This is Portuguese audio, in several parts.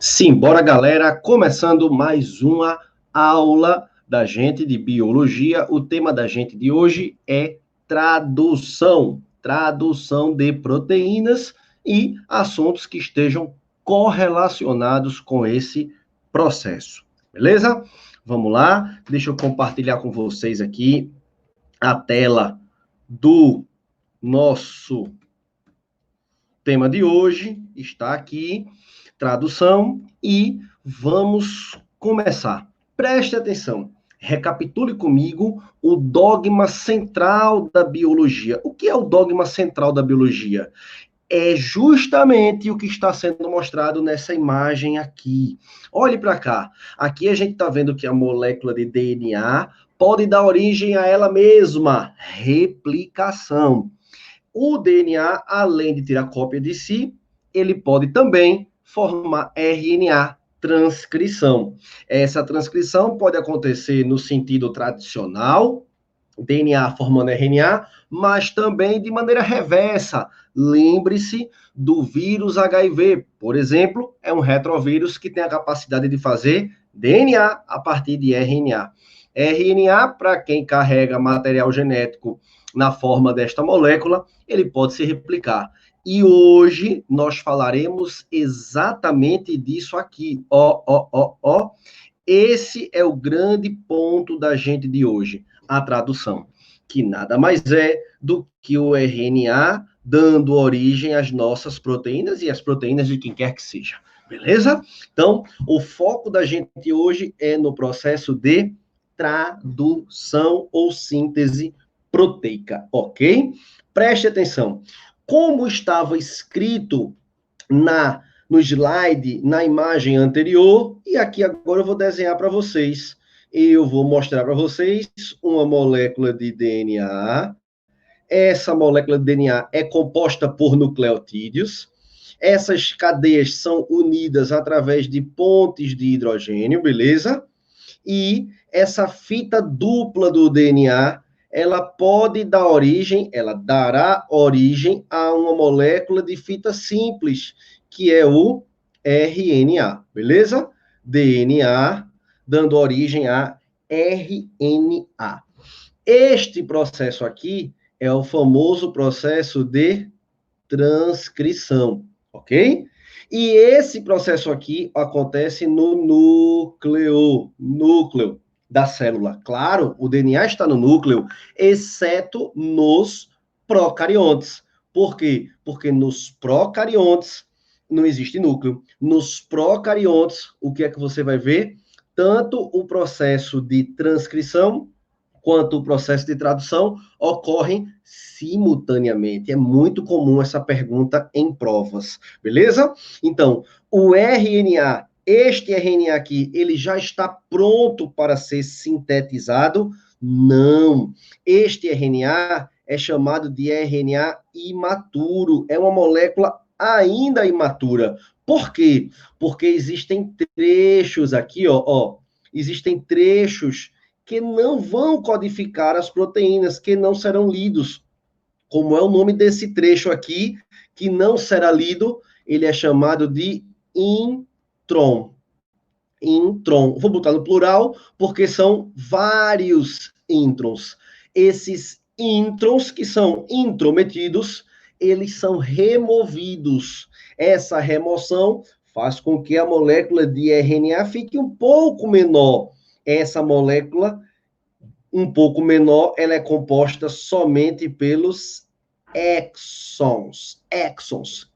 Sim, bora galera, começando mais uma aula da gente de biologia. O tema da gente de hoje é tradução de proteínas e assuntos que estejam correlacionados com esse processo. Beleza? Vamos lá, deixa eu compartilhar com vocês aqui a tela do nosso tema de hoje. Está aqui, tradução, e vamos começar. Preste atenção, recapitule comigo o dogma central da biologia. O que é o dogma central da biologia? É justamente o que está sendo mostrado nessa imagem aqui. Olhe para cá. Aqui a gente está vendo que a molécula de DNA pode dar origem a ela mesma, replicação. O DNA, além de tirar cópia de si, ele pode também formar RNA, transcrição. Essa transcrição pode acontecer no sentido tradicional, DNA formando RNA, mas também de maneira reversa. Lembre-se do vírus HIV, por exemplo, é um retrovírus que tem a capacidade de fazer DNA a partir de RNA. RNA, para quem carrega material genético na forma desta molécula, ele pode se replicar. E hoje nós falaremos exatamente disso aqui. Esse é o grande ponto da gente de hoje, a tradução, que nada mais é do que o RNA dando origem às nossas proteínas e às proteínas de quem quer que seja. Beleza? Então, o foco da gente hoje é no processo de tradução ou síntese proteica, ok? Preste atenção. Como estava escrito no slide, na imagem anterior, e aqui agora eu vou desenhar para vocês. Eu vou mostrar para vocês uma molécula de DNA. Essa molécula de DNA é composta por nucleotídeos. Essas cadeias são unidas através de pontes de hidrogênio, beleza? E essa fita dupla do DNA, ela pode dar origem, ela dará origem a uma molécula de fita simples, que é o RNA, beleza? DNA dando origem a RNA. Este processo aqui é o famoso processo de transcrição, ok? E esse processo aqui acontece no núcleo da célula. Claro, o DNA está no núcleo, exceto nos procariontes. Por quê? Porque nos procariontes não existe núcleo. Nos procariontes, o que é que você vai ver? Tanto o processo de transcrição quanto o processo de tradução ocorrem simultaneamente. É muito comum essa pergunta em provas, beleza? Então, o RNA, este RNA aqui, ele já está pronto para ser sintetizado? Não. Este RNA é chamado de RNA imaturo, é uma molécula ainda imatura. Por quê? Porque existem trechos aqui, existem trechos que não vão codificar as proteínas, que não serão lidos. Como é o nome desse trecho aqui, que não será lido, ele é chamado de intron. Intron. Vou botar no plural, porque são vários introns. Esses introns, que são intrometidos, eles são removidos. Essa remoção faz com que a molécula de RNA fique um pouco menor. Essa molécula, um pouco menor, ela é composta somente pelos exons,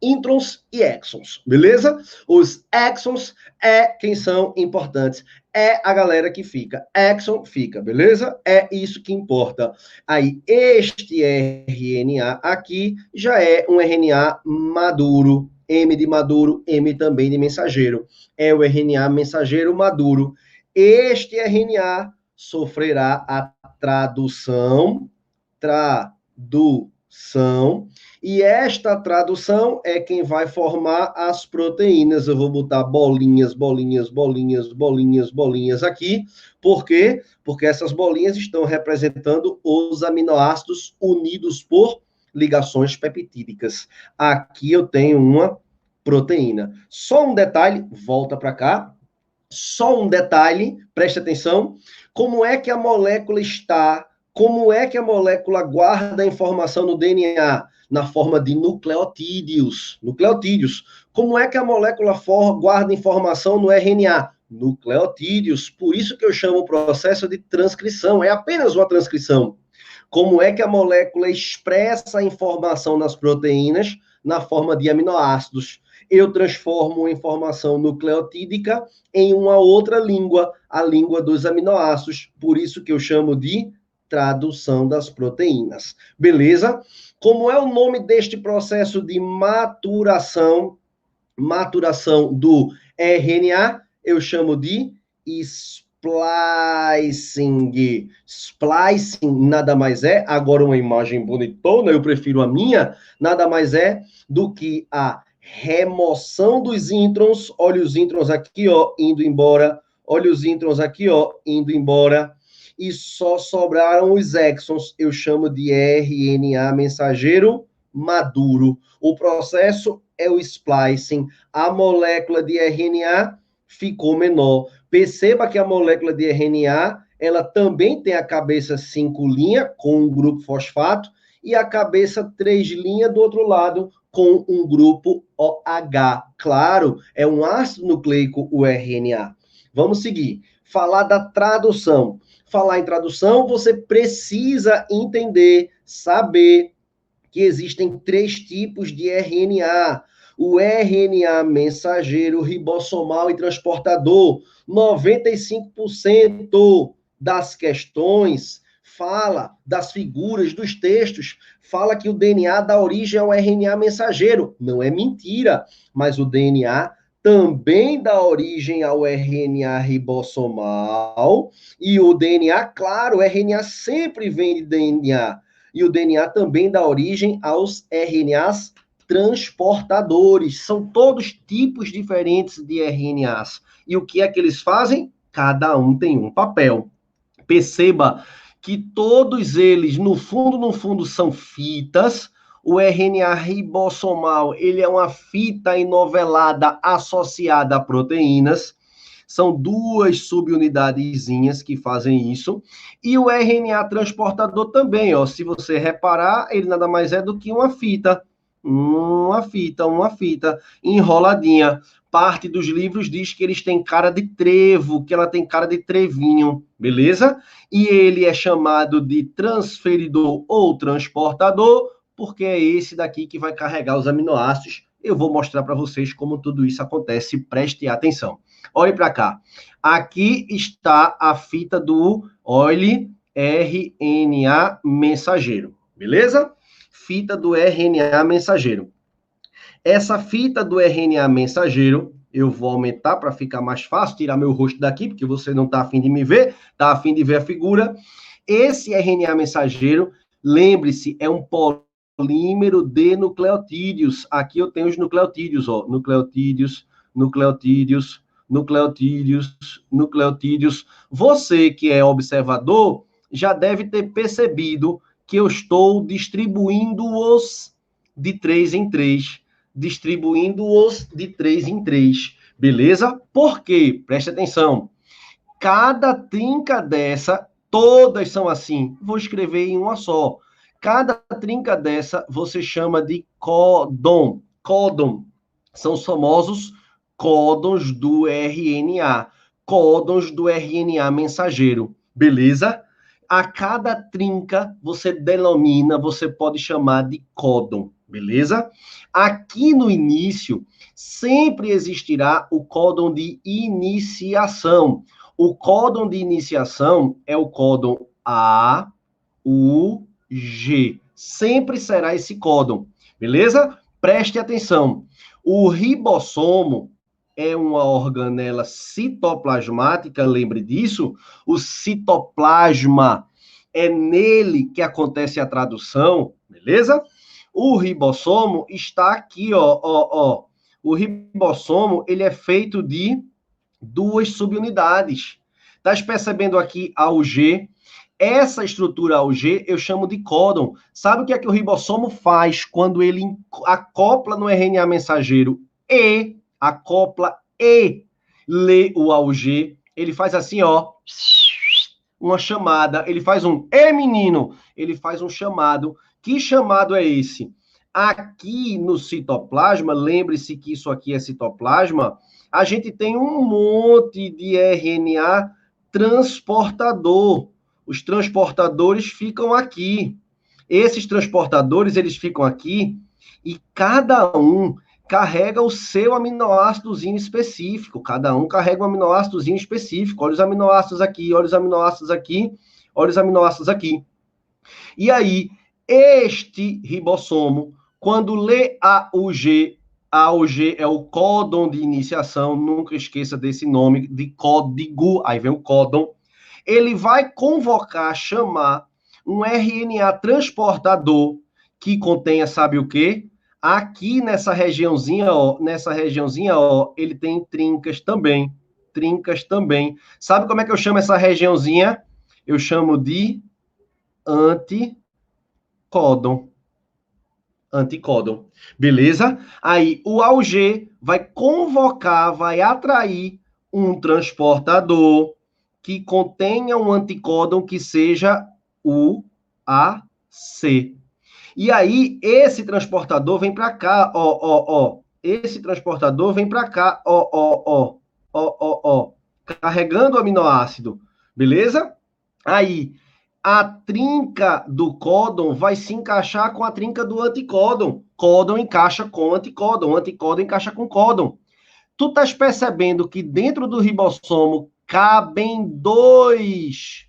introns e exons, beleza? Os exons é quem são importantes, é a galera que fica, exon fica, beleza? É isso que importa. Aí, este RNA aqui já é um RNA maduro, M de maduro, M também de mensageiro, é o RNA mensageiro maduro. Este RNA sofrerá a tradução, e esta tradução é quem vai formar as proteínas. Eu vou botar bolinhas, bolinhas, bolinhas, bolinhas, bolinhas aqui. Por quê? Porque essas bolinhas estão representando os aminoácidos unidos por ligações peptídicas. Aqui eu tenho uma proteína. Só um detalhe, volta para cá. Só um detalhe, preste atenção. Como é que a molécula está? Como é que a molécula guarda a informação no DNA? Na forma de nucleotídeos. Nucleotídeos. Como é que a molécula guarda informação no RNA? Nucleotídeos. Por isso que eu chamo o processo de transcrição. É apenas uma transcrição. Como é que a molécula expressa a informação nas proteínas? Na forma de aminoácidos. Eu transformo a informação nucleotídica em uma outra língua, a língua dos aminoácidos. Por isso que eu chamo de tradução das proteínas. Beleza? Como é o nome deste processo de maturação? Maturação do RNA, eu chamo de splicing. Splicing nada mais é, agora uma imagem bonitona, eu prefiro a minha, nada mais é do que a remoção dos introns. Olha os introns aqui, ó, indo embora. Olha os introns aqui, ó, indo embora. E só sobraram os exons. Eu chamo de RNA mensageiro maduro. O processo é o splicing. A molécula de RNA ficou menor. Perceba que a molécula de RNA, ela também tem a cabeça 5' com um grupo fosfato e a cabeça 3' do outro lado com um grupo OH. Claro, é um ácido nucleico o RNA. Vamos seguir. Falar da tradução. Falar em tradução, você precisa entender, saber que existem 3 tipos de RNA. O RNA mensageiro, ribossomal e transportador. 95% das questões fala das figuras, dos textos, fala que o DNA dá origem ao RNA mensageiro. Não é mentira, mas o DNA também dá origem ao RNA ribossomal, e o DNA, claro, o RNA sempre vem de DNA, e o DNA também dá origem aos RNAs transportadores. São todos tipos diferentes de RNAs. E o que é que eles fazem? Cada um tem um papel. Perceba que todos eles, no fundo, são fitas. O RNA ribossomal, ele é uma fita enovelada associada a proteínas. São 2 subunidadezinhas que fazem isso. E o RNA transportador também, ó. Se você reparar, ele nada mais é do que uma fita. Uma fita enroladinha. Parte dos livros diz que eles têm cara de trevo, que ela tem cara de trevinho, beleza? E ele é chamado de transferidor ou transportador, porque é esse daqui que vai carregar os aminoácidos. Eu vou mostrar para vocês como tudo isso acontece, preste atenção. Olhe para cá. Aqui está a fita do RNA mensageiro, beleza? Fita do RNA mensageiro. Essa fita do RNA mensageiro, eu vou aumentar para ficar mais fácil, tirar meu rosto daqui, porque você não está afim de me ver, está afim de ver a figura. Esse RNA mensageiro, lembre-se, é um polímero de nucleotídeos. Aqui eu tenho os nucleotídeos, ó, nucleotídeos. Você que é observador já deve ter percebido que eu estou distribuindo-os de 3 em 3. Beleza? Por quê? Preste atenção. Cada trinca dessa, todas são assim. Vou escrever em uma só. Cada trinca dessa você chama de códon. Códon são os famosos códons do RNA. Códons do RNA mensageiro. Beleza? A cada trinca você denomina, você pode chamar de códon. Beleza? Aqui no início, sempre existirá o códon de iniciação. O códon de iniciação é o códon A, U, G. Sempre será esse códon. Beleza? Preste atenção. O ribossomo é uma organela citoplasmática, lembre disso. O citoplasma é nele que acontece a tradução, beleza? O ribossomo está aqui, ó. O ribossomo, ele é feito de 2 subunidades. Tá percebendo aqui a UG? Essa estrutura UG eu chamo de códon. Sabe o que é que o ribossomo faz quando ele acopla no RNA mensageiro? E, acopla E, lê o AUG, ele faz assim, ó, uma chamada, ele faz um, menino, ele faz um chamado. Que chamado é esse? Aqui no citoplasma, lembre-se que isso aqui é citoplasma, a gente tem um monte de RNA transportador. Os transportadores ficam aqui. Esses transportadores, eles ficam aqui e cada um carrega o seu aminoácidozinho específico. Cada um carrega um aminoácidozinho específico. Olha os aminoácidos aqui, olha os aminoácidos aqui, olha os aminoácidos aqui. E aí, este ribossomo, quando lê AUG, AUG é o códon de iniciação, nunca esqueça desse nome, de código, aí vem o códon, ele vai convocar, chamar um RNA transportador que contenha, sabe o quê? Aqui nessa regiãozinha, ó, ele tem trincas também. Trincas também. Sabe como é que eu chamo essa regiãozinha? Eu chamo de anticódon. Anticódon. Beleza? Aí o AUG vai convocar, vai atrair um transportador que contenha um anticódon que seja o AC. E aí, esse transportador vem para cá, ó. Esse transportador vem para cá, ó. Carregando o aminoácido, beleza? Aí, a trinca do códon vai se encaixar com a trinca do anticódon. Códon encaixa com anticódon, anticódon encaixa com códon. Tu estás percebendo que dentro do ribossomo cabem dois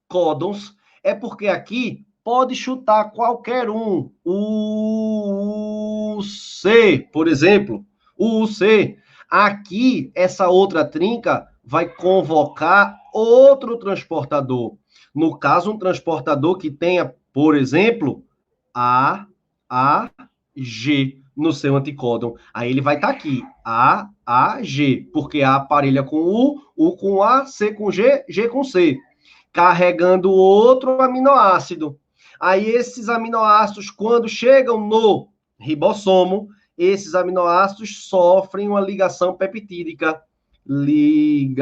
códons, é porque aqui pode chutar qualquer um. O C, por exemplo. O C. Aqui, essa outra trinca vai convocar outro transportador. No caso, um transportador que tenha, por exemplo, G no seu anticódon. Aí ele vai estar aqui, G, porque A aparelha com U com A, C com G, G com C, carregando outro aminoácido. Aí esses aminoácidos, quando chegam no ribossomo, esses aminoácidos sofrem uma ligação peptídica. Ligação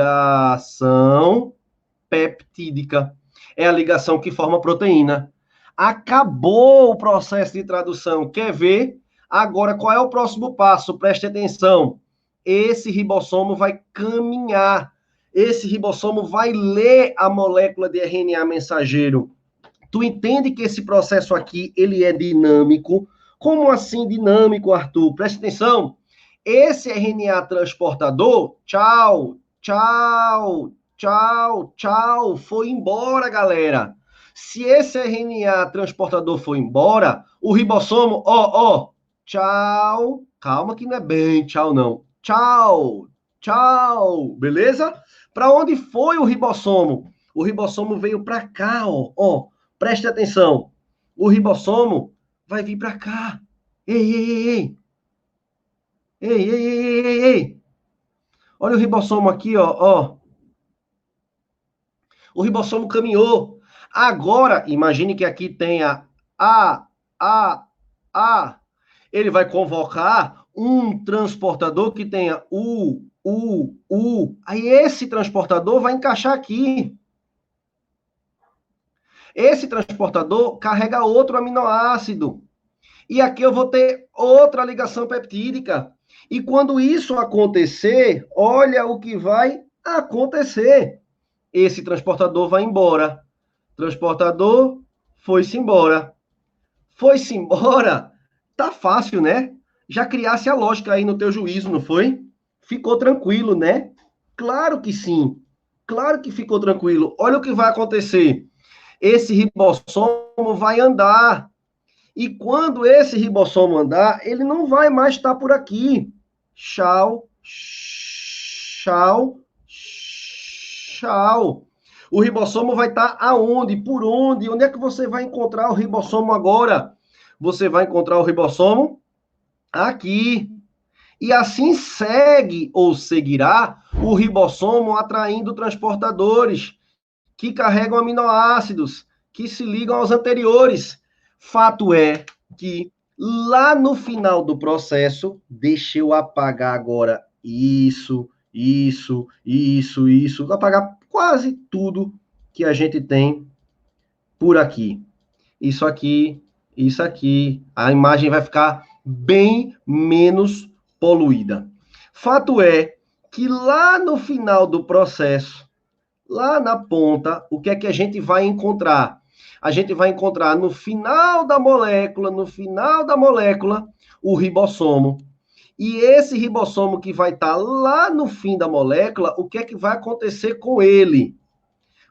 peptídica. É a ligação que forma proteína. Acabou o processo de tradução. Quer ver? Agora, qual é o próximo passo? Preste atenção. Esse ribossomo vai caminhar. Esse ribossomo vai ler a molécula de RNA mensageiro. Tu entende que esse processo aqui, ele é dinâmico? Como assim dinâmico, Arthur? Preste atenção. Esse RNA transportador, tchau, foi embora, galera. Se esse RNA transportador for embora, o ribossomo, tchau, calma que não é bem tchau não. Tchau, beleza? Para onde foi o ribossomo? O ribossomo veio para cá, ó. Preste atenção. O ribossomo vai vir para cá. Ei. Olha o ribossomo aqui, ó. O ribossomo caminhou. Agora, imagine que aqui tenha A. Ele vai convocar um transportador que tenha U. Aí esse transportador vai encaixar aqui. Esse transportador carrega outro aminoácido. E aqui eu vou ter outra ligação peptídica. E quando isso acontecer, olha o que vai acontecer. Esse transportador vai embora. Transportador foi-se embora. Foi-se embora. Tá fácil, né? Já criasse a lógica aí no teu juízo, não foi? Ficou tranquilo, né? Claro que sim. Claro que ficou tranquilo. Olha o que vai acontecer. Esse ribossomo vai andar. E quando esse ribossomo andar, ele não vai mais estar por aqui. Tchau. O ribossomo vai estar aonde? Por onde? Onde é que você vai encontrar o ribossomo agora? Você vai encontrar o ribossomo aqui. E assim segue ou seguirá o ribossomo atraindo transportadores que carregam aminoácidos, que se ligam aos anteriores. Fato é que Lá no final do processo, deixa eu apagar agora isso. Vou apagar quase tudo que a gente tem por aqui. Isso aqui, isso aqui. A imagem vai ficar bem menos poluída. Fato é que lá no final do processo, lá na ponta, o que é que a gente vai encontrar? A gente vai encontrar no final da molécula, o ribossomo. E esse ribossomo que vai estar lá no fim da molécula, o que é que vai acontecer com ele?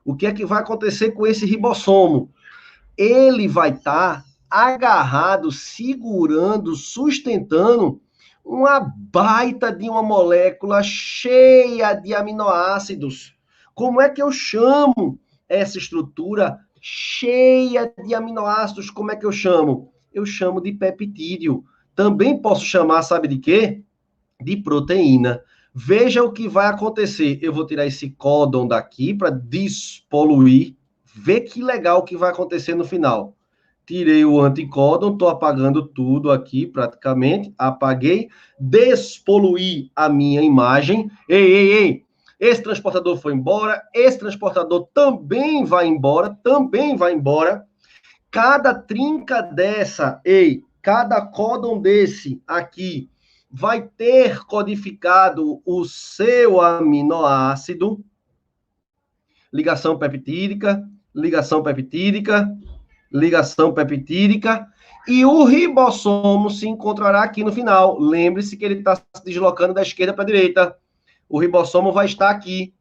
O que é que vai acontecer com esse ribossomo? Ele vai estar agarrado, segurando, sustentando uma baita de uma molécula cheia de aminoácidos. Como é que eu chamo essa estrutura cheia de aminoácidos? Como é que eu chamo? Eu chamo de peptídeo. Também posso chamar, sabe de quê? De proteína. Veja o que vai acontecer. Eu vou tirar esse códon daqui para despoluir. Vê que legal que vai acontecer no final. Tirei o anticódon, estou apagando tudo aqui praticamente. Apaguei, despoluí a minha imagem. Ei! Esse transportador foi embora, esse transportador também vai embora. Cada trinca dessa, cada códon desse aqui vai ter codificado o seu aminoácido, ligação peptídica, e o ribossomo se encontrará aqui no final. Lembre-se que ele está se deslocando da esquerda para a direita. O ribossomo vai estar aqui.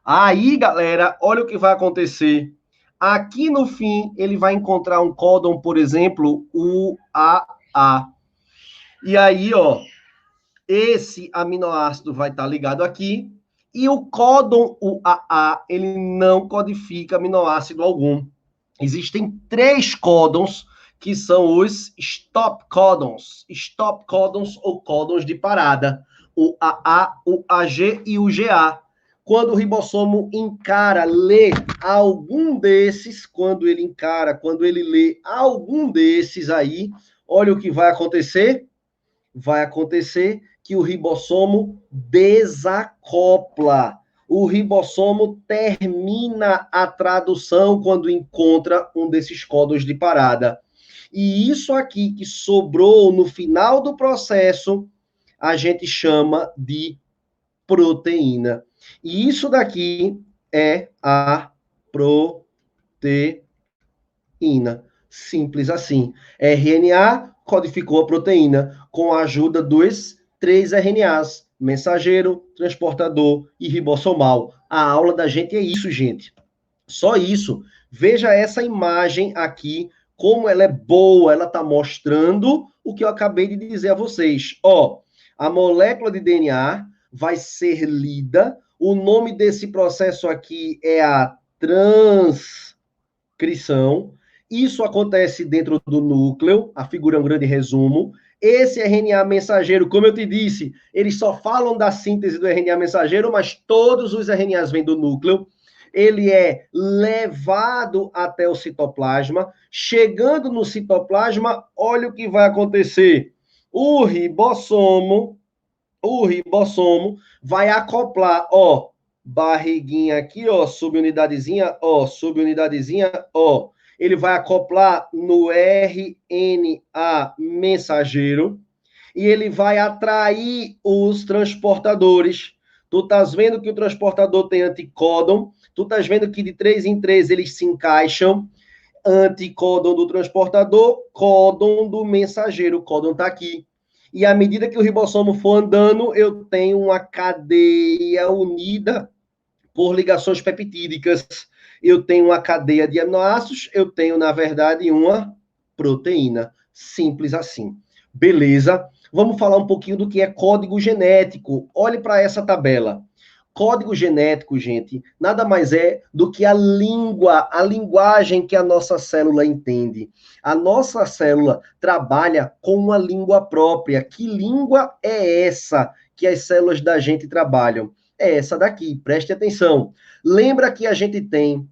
Aí, galera, olha o que vai acontecer. Aqui no fim, ele vai encontrar um códon, por exemplo, UAA. E aí, ó, esse aminoácido vai estar ligado aqui, e o códon UAA, ele não codifica aminoácido algum. Existem 3 códons, que são os stop códons ou códons de parada, o AA, o AG e o GA. Quando o ribossomo lê algum desses, quando ele lê algum desses aí, olha o que vai acontecer. Vai acontecer que o ribossomo desacopla. O ribossomo termina a tradução quando encontra um desses códons de parada. E isso aqui que sobrou no final do processo, a gente chama de proteína. E isso daqui é a proteína. Simples assim. RNA codificou a proteína com a ajuda dos 3 RNAs, mensageiro, transportador e ribossomal. A aula da gente é isso, gente. Só isso. Veja essa imagem aqui, como ela é boa, ela está mostrando o que eu acabei de dizer a vocês. Ó, a molécula de DNA vai ser lida, o nome desse processo aqui é a transcrição. Isso acontece dentro do núcleo, a figura é um grande resumo. Esse RNA mensageiro, como eu te disse, eles só falam da síntese do RNA mensageiro, mas todos os RNAs vêm do núcleo. Ele é levado até o citoplasma. Chegando no citoplasma, olha o que vai acontecer. O ribossomo vai acoplar, ó, barriguinha aqui, ó, subunidadezinha, ó. Ele vai acoplar no RNA mensageiro e ele vai atrair os transportadores. Tu estás vendo que o transportador tem anticódon, tu estás vendo que de 3 em 3 eles se encaixam. Anticódon do transportador, códon do mensageiro, o códon está aqui. E à medida que o ribossomo for andando, eu tenho uma cadeia unida por ligações peptídicas. Eu tenho uma cadeia de aminoácidos, eu tenho, na verdade, uma proteína. Simples assim. Beleza? Vamos falar um pouquinho do que é código genético. Olhe para essa tabela. Código genético, gente, nada mais é do que a linguagem que a nossa célula entende. A nossa célula trabalha com uma língua própria. Que língua é essa que as células da gente trabalham? É essa daqui, preste atenção. Lembra que a gente tem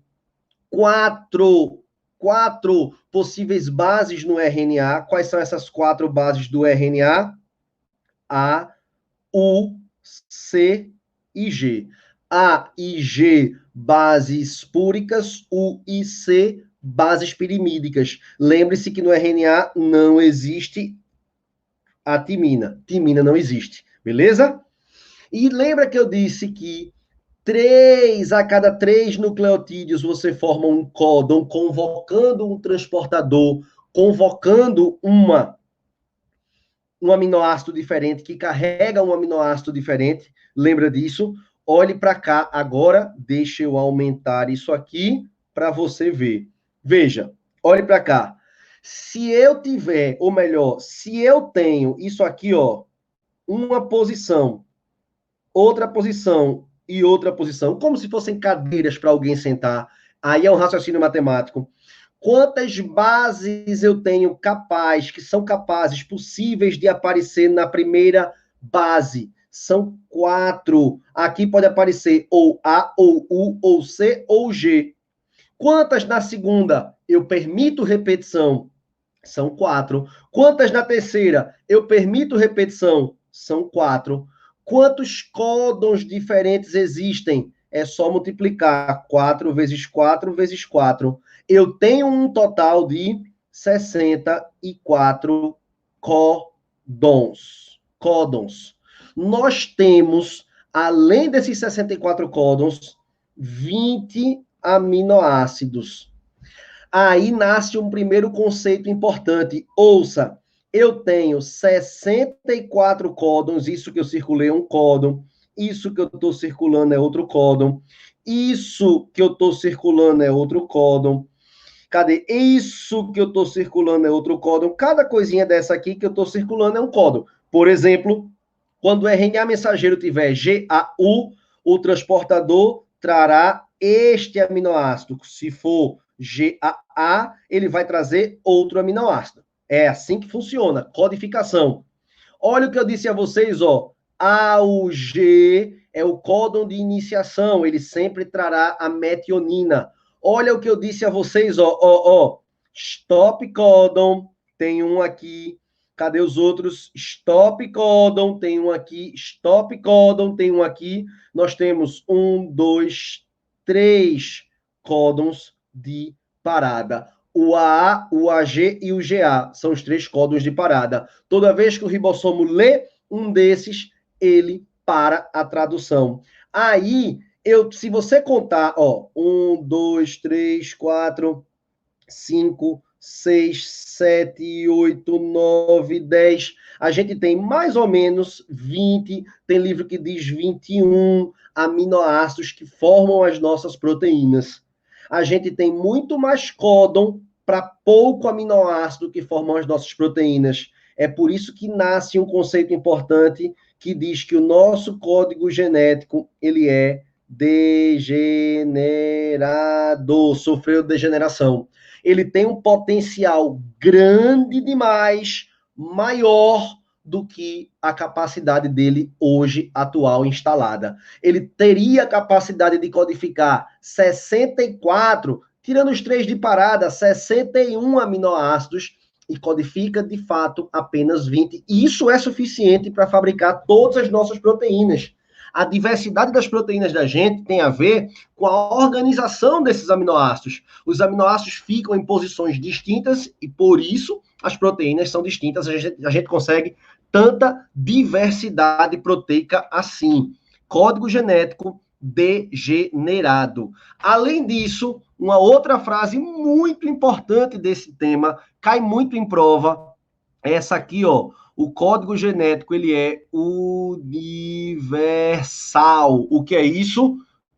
4 possíveis bases no RNA. Quais são essas 4 bases do RNA? A, U, C e G. A e G, bases púricas, U e C, bases pirimídicas. Lembre-se que no RNA não existe a timina. Timina não existe, beleza? E lembra que eu disse que 3 a cada 3 nucleotídeos você forma um códon, convocando um transportador, convocando um aminoácido diferente, que carrega um aminoácido diferente. Lembra disso? Olhe para cá agora, deixa eu aumentar isso aqui para você ver. Veja, olhe para cá. Se eu tiver, ou melhor, se eu tenho isso aqui, ó, uma posição, outra posição e outra posição, como se fossem cadeiras para alguém sentar, aí é um raciocínio matemático. Quantas bases eu tenho que são capazes, possíveis de aparecer na primeira base? São 4. Aqui pode aparecer ou A, ou U, ou C, ou G. Quantas na segunda eu permito repetição? São 4. Quantas na terceira eu permito repetição? São 4. Quantos códons diferentes existem? É só multiplicar 4 vezes 4 vezes 4. Eu tenho um total de 64 códons. Nós temos, além desses 64 códons, 20 aminoácidos. Aí nasce um primeiro conceito importante. Ouça, eu tenho 64 códons, isso que eu circulei é um códon, isso que eu estou circulando é outro códon, isso que eu estou circulando é outro códon. Cadê? Isso que eu estou circulando é outro códon. Cada coisinha dessa aqui que eu estou circulando é um códon. Por exemplo, quando o RNA mensageiro tiver GAU, o transportador trará este aminoácido. Se for GAA, ele vai trazer outro aminoácido. É assim que funciona, codificação. Olha o que eu disse a vocês, ó. AUG é o códon de iniciação, ele sempre trará a metionina. Olha o que eu disse a vocês, ó. Stop códon, tem um aqui. Cadê os outros? Stop códon, tem um aqui. Stop códon, tem um aqui. Nós temos 1, 2, 3 códons de parada. O AA, o AG e o GA são os 3 códons de parada. Toda vez que o ribossomo lê um desses, ele para a tradução. Aí, se você contar, ó, 1, 2, 3, 4, 5, 6, 7, 8, 9, 10. A gente tem mais ou menos 20, tem livro que diz 21 aminoácidos que formam as nossas proteínas. A gente tem muito mais códon para pouco aminoácido que formam as nossas proteínas. É por isso que nasce um conceito importante que diz que o nosso código genético, ele é degenerado, sofreu degeneração. Ele tem um potencial grande demais, maior do que a capacidade dele hoje, atual, instalada. Ele teria capacidade de codificar 64, tirando os 3 de parada, 61 aminoácidos, e codifica, de fato, apenas 20. E isso é suficiente para fabricar todas as nossas proteínas. A diversidade das proteínas da gente tem a ver com a organização desses aminoácidos. Os aminoácidos ficam em posições distintas e, por isso, as proteínas são distintas. A gente consegue tanta diversidade proteica assim. Código genético degenerado. Além disso, uma outra frase muito importante desse tema, cai muito em prova, é essa aqui, ó. O código genético, ele é universal. O que é isso?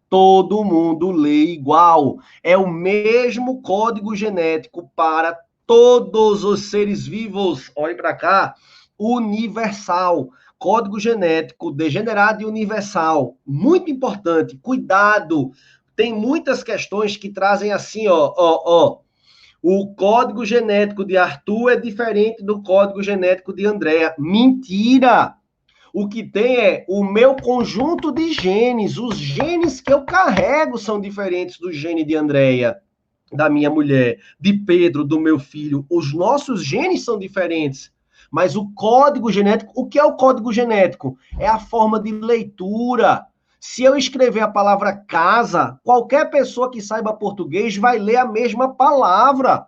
Todo mundo lê igual. É o mesmo código genético para todos os seres vivos. Olhe para cá. Universal. Código genético degenerado e universal. Muito importante. Cuidado. Tem muitas questões que trazem assim, ó. O código genético de Arthur é diferente do código genético de Andréa. Mentira! O que tem é o meu conjunto de genes. Os genes que eu carrego são diferentes do gene de Andréa. da minha mulher, de Pedro, do meu filho, os nossos genes são diferentes. Mas o código genético, o que é o código genético? É a forma de leitura. Se eu escrever a palavra casa, qualquer pessoa que saiba português vai ler a mesma palavra.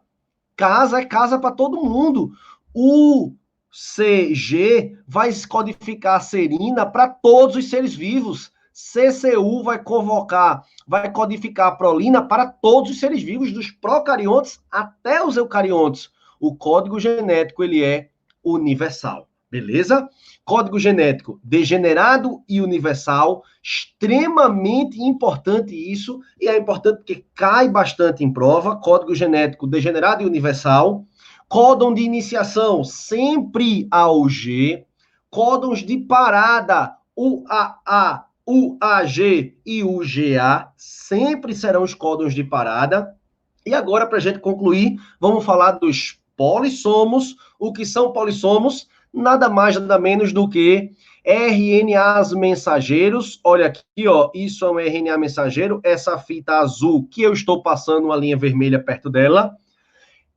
Casa é casa para todo mundo. O CG vai codificar a serina para todos os seres vivos. CCU vai codificar a prolina para todos os seres vivos, dos procariontes até os eucariontes. O código genético, ele é universal, beleza? Código genético degenerado e universal, extremamente importante isso, e é importante porque cai bastante em prova. Código genético degenerado e universal. Códon de iniciação, sempre AUG. Códons de parada, UAA, UAG e UGA, sempre serão os códons de parada. E agora, para a gente concluir, vamos falar dos polissomos. O que são polissomos? Nada mais, nada menos do que RNAs mensageiros. Olha aqui, ó, isso é um RNA mensageiro. Essa fita azul que eu estou passando uma linha vermelha perto dela.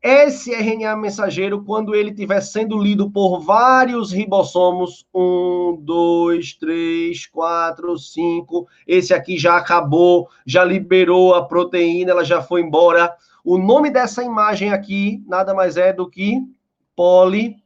Esse RNA mensageiro, quando ele estiver sendo lido por vários ribossomos, 1, 2, 3, 4, 5, esse aqui já acabou, já liberou a proteína, ela já foi embora. O nome dessa imagem aqui nada mais é do que polissomos,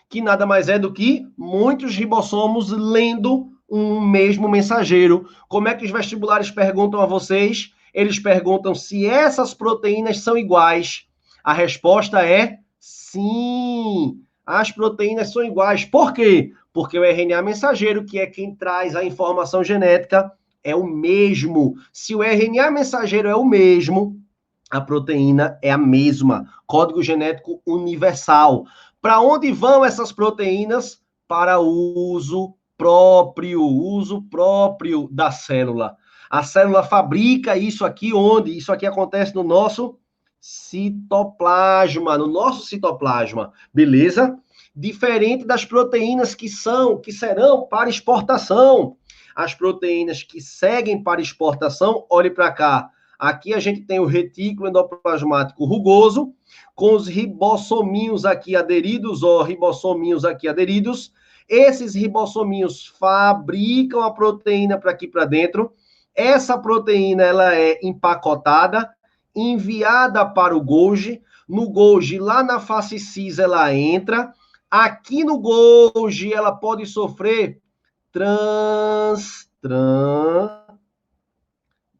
que nada mais é do que muitos ribossomos lendo um mesmo mensageiro. Como é que os vestibulares perguntam a vocês? Eles perguntam se essas proteínas são iguais. A resposta é sim. As proteínas são iguais. Por quê? Porque o RNA mensageiro, que é quem traz a informação genética, é o mesmo. Se o RNA mensageiro é o mesmo, a proteína é a mesma. Código genético universal. Para onde vão essas proteínas? Para uso próprio da célula. A célula fabrica isso aqui onde? Isso aqui acontece no nosso citoplasma, beleza? Diferente das proteínas que serão para exportação. As proteínas que seguem para exportação, olhe para cá. Aqui a gente tem o retículo endoplasmático rugoso, com os ribossominhos aqui aderidos, Esses ribossominhos fabricam a proteína para aqui para dentro. Essa proteína, ela é empacotada, enviada para o Golgi. No Golgi, lá na face cis, ela entra. Aqui no Golgi, ela pode sofrer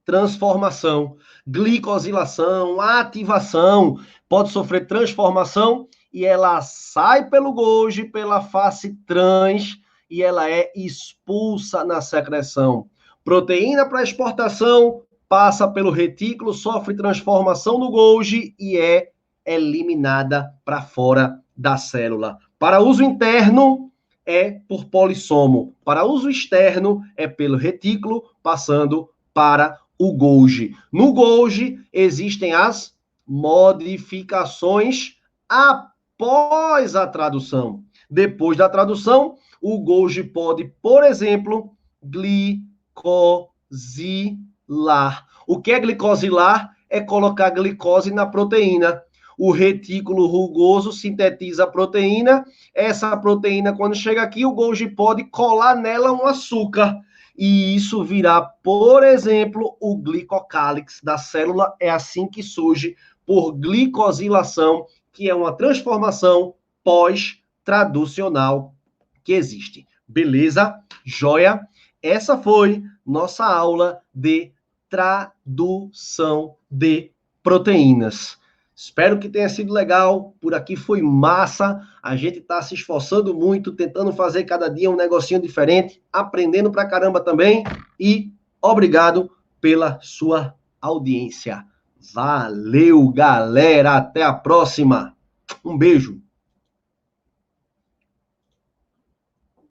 transformação, glicosilação, ativação, pode sofrer transformação e ela sai pelo Golgi, pela face trans, e ela é expulsa na secreção. Proteína para exportação, passa pelo retículo, sofre transformação no Golgi e é eliminada para fora da célula. Para uso interno, é por polissomo. Para uso externo, é pelo retículo, passando para o Golgi. No Golgi, existem as modificações após a tradução. Depois da tradução, o Golgi pode, por exemplo, glicosilar. O que é glicosilar? É colocar glicose na proteína. O retículo rugoso sintetiza a proteína. Essa proteína, quando chega aqui, o Golgi pode colar nela um açúcar. E isso virá, por exemplo, o glicocálix da célula. É assim que surge, por glicosilação, que é uma transformação pós-traducional que existe. Beleza? Joia? Essa foi nossa aula de tradução de proteínas. Espero que tenha sido legal. Por aqui foi massa. A gente está se esforçando muito, tentando fazer cada dia um negocinho diferente, aprendendo pra caramba também. E obrigado pela sua audiência. Valeu, galera. Até a próxima. Um beijo.